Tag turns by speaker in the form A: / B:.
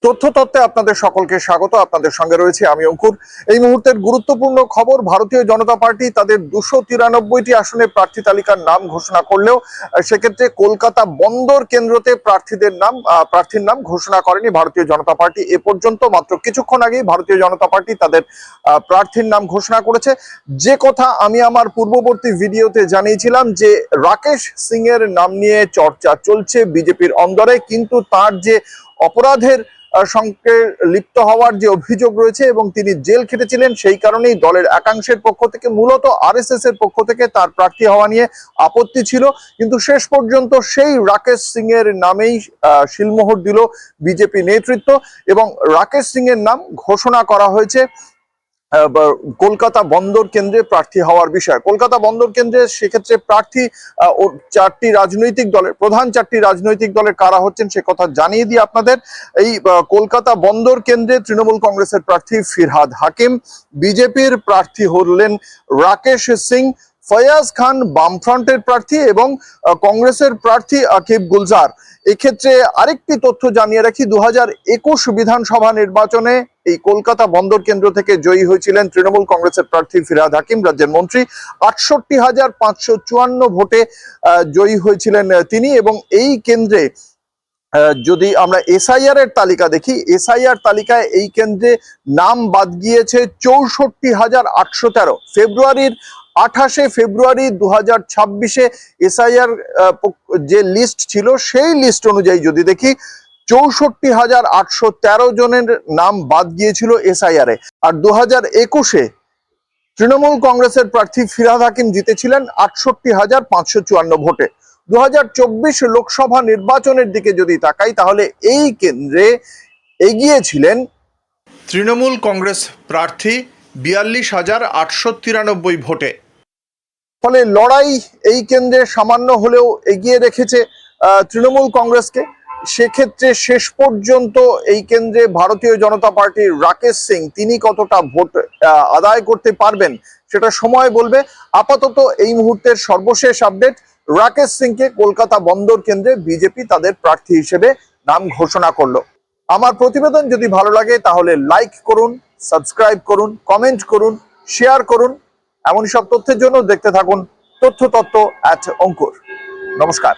A: তথ্যতত্ত্বে আপনাদের সকলকে স্বাগত। আপনাদের সঙ্গে রয়েছে আমি অঙ্কুর। এই মুহূর্তের গুরুত্বপূর্ণ খবর, ভারতীয় জনতা পার্টি তাদের 293টি আসনে প্রার্থী তালিকার নাম ঘোষণা করলেও সেক্ষেত্রে কলকাতা বন্দর কেন্দ্রতে প্রার্থীর নাম ঘোষণা করেনি ভারতীয় জনতা পার্টি। এ পর্যন্ত মাত্র কিছুক্ষণ আগেই ভারতীয় জনতা পার্টি তাদের প্রার্থীর নাম ঘোষণা করেছে। যে কথা আমি আমার পূর্ববর্তী ভিডিওতে জানিয়েছিলাম যে রাকেশ সিং এর নাম নিয়ে চর্চা চলছে বিজেপির অন্দরে, কিন্তু তার যে অপরাধের সঙ্গে লিপ্ত হওয়ার যে অভিযোগ রয়েছে এবং তিনি জেল খেটেছিলেন, সেই কারণেই দলের একাংশের পক্ষ থেকে, মূলত আরএসএস এর পক্ষ থেকে তার প্রার্থী হওয়া নিয়ে আপত্তি ছিল। কিন্তু শেষ পর্যন্ত সেই রাকেশ সিং এর নামেই শিলমোহর দিল বিজেপি নেতৃত্ব এবং রাকেশ সিং এর নাম ঘোষণা করা হয়েছে কলকাতা বন্দর কেন্দ্রে প্রার্থী হওয়ার বিষয়। কলকাতা বন্দর কেন্দ্রে সেক্ষেত্রে প্রার্থী প্রধান চারটি রাজনৈতিক দলের কারা হচ্ছেন সে কথা জানিয়ে দিই আপনাদের। এই কলকাতা বন্দর কেন্দ্রে তৃণমূল কংগ্রেসের প্রার্থী ফিরহাদ হাকিম, বিজেপির প্রার্থী হলেন রাকেশ সিং, ফয়াজ খান বামফ্রন্টের প্রার্থী এবং কংগ্রেসের প্রার্থী আকিব গুলজার। এক্ষেত্রে আরেকটি তথ্য জানিয়ে রাখি, 2021 বিধানসভা নির্বাচনে এই কলকাতা বন্দর কেন্দ্র থেকে জয়ী হয়েছিলেন তৃণমূল কংগ্রেসের প্রার্থী ফিরহাদ হাকিম, রাজ্যের মন্ত্রী। 68,554 ভোটে জয়ী হয়েছিলেন তিনি। এবং এই কেন্দ্রে যদি আমরা এসআইআর এর তালিকা দেখি, এসআইআর তালিকায় এই কেন্দ্রে নাম বাদ গিয়েছে 64,813। ফেব্রুয়ারির 28শে ফেব্রুয়ারি 2026-এ এসআইআর যে লিস্ট ছিল সেই লিস্ট অনুযায়ী যদি দেখি 64,813 জনের নাম বাদ গিয়েছিল এসআইআর এ। আর 2021-এ তৃণমূল কংগ্রেসের প্রার্থী ফিরহাদ হাকিম জিতেছিলেন 68,554 ভোটে। 2024 লোকসভা নির্বাচনের দিকে যদি তাকাই তাহলে এই কেন্দ্রে এগিয়েছিলেন তৃণমূল কংগ্রেস প্রার্থী 42,893 ভোটে। ফলে লড়াই এই কেন্দ্রে সামান্য হলেও এগিয়ে রেখেছে তৃণমূল কংগ্রেসকে। সেক্ষেত্রে শেষ পর্যন্ত এই কেন্দ্রে ভারতীয় জনতা পার্টির রাকেশ সিং তিনি কতটা ভোট আদায় করতে পারবেন সেটা সময় বলবে। আপাতত এই মুহূর্তের সর্বশেষ আপডেট, রাকেশ সিংকে কলকাতা বন্দর কেন্দ্রে বিজেপি তাদের প্রার্থী হিসেবে নাম ঘোষণা করলো। আমার প্রতিবেদন যদি ভালো লাগে তাহলে লাইক করুন, সাবস্ক্রাইব করুন, কমেন্ট করুন, শেয়ার করুন। এমনই সব তথ্যের জন্য দেখতে থাকুন তথ্যতত্ত্ব @অঙ্কুর। নমস্কার।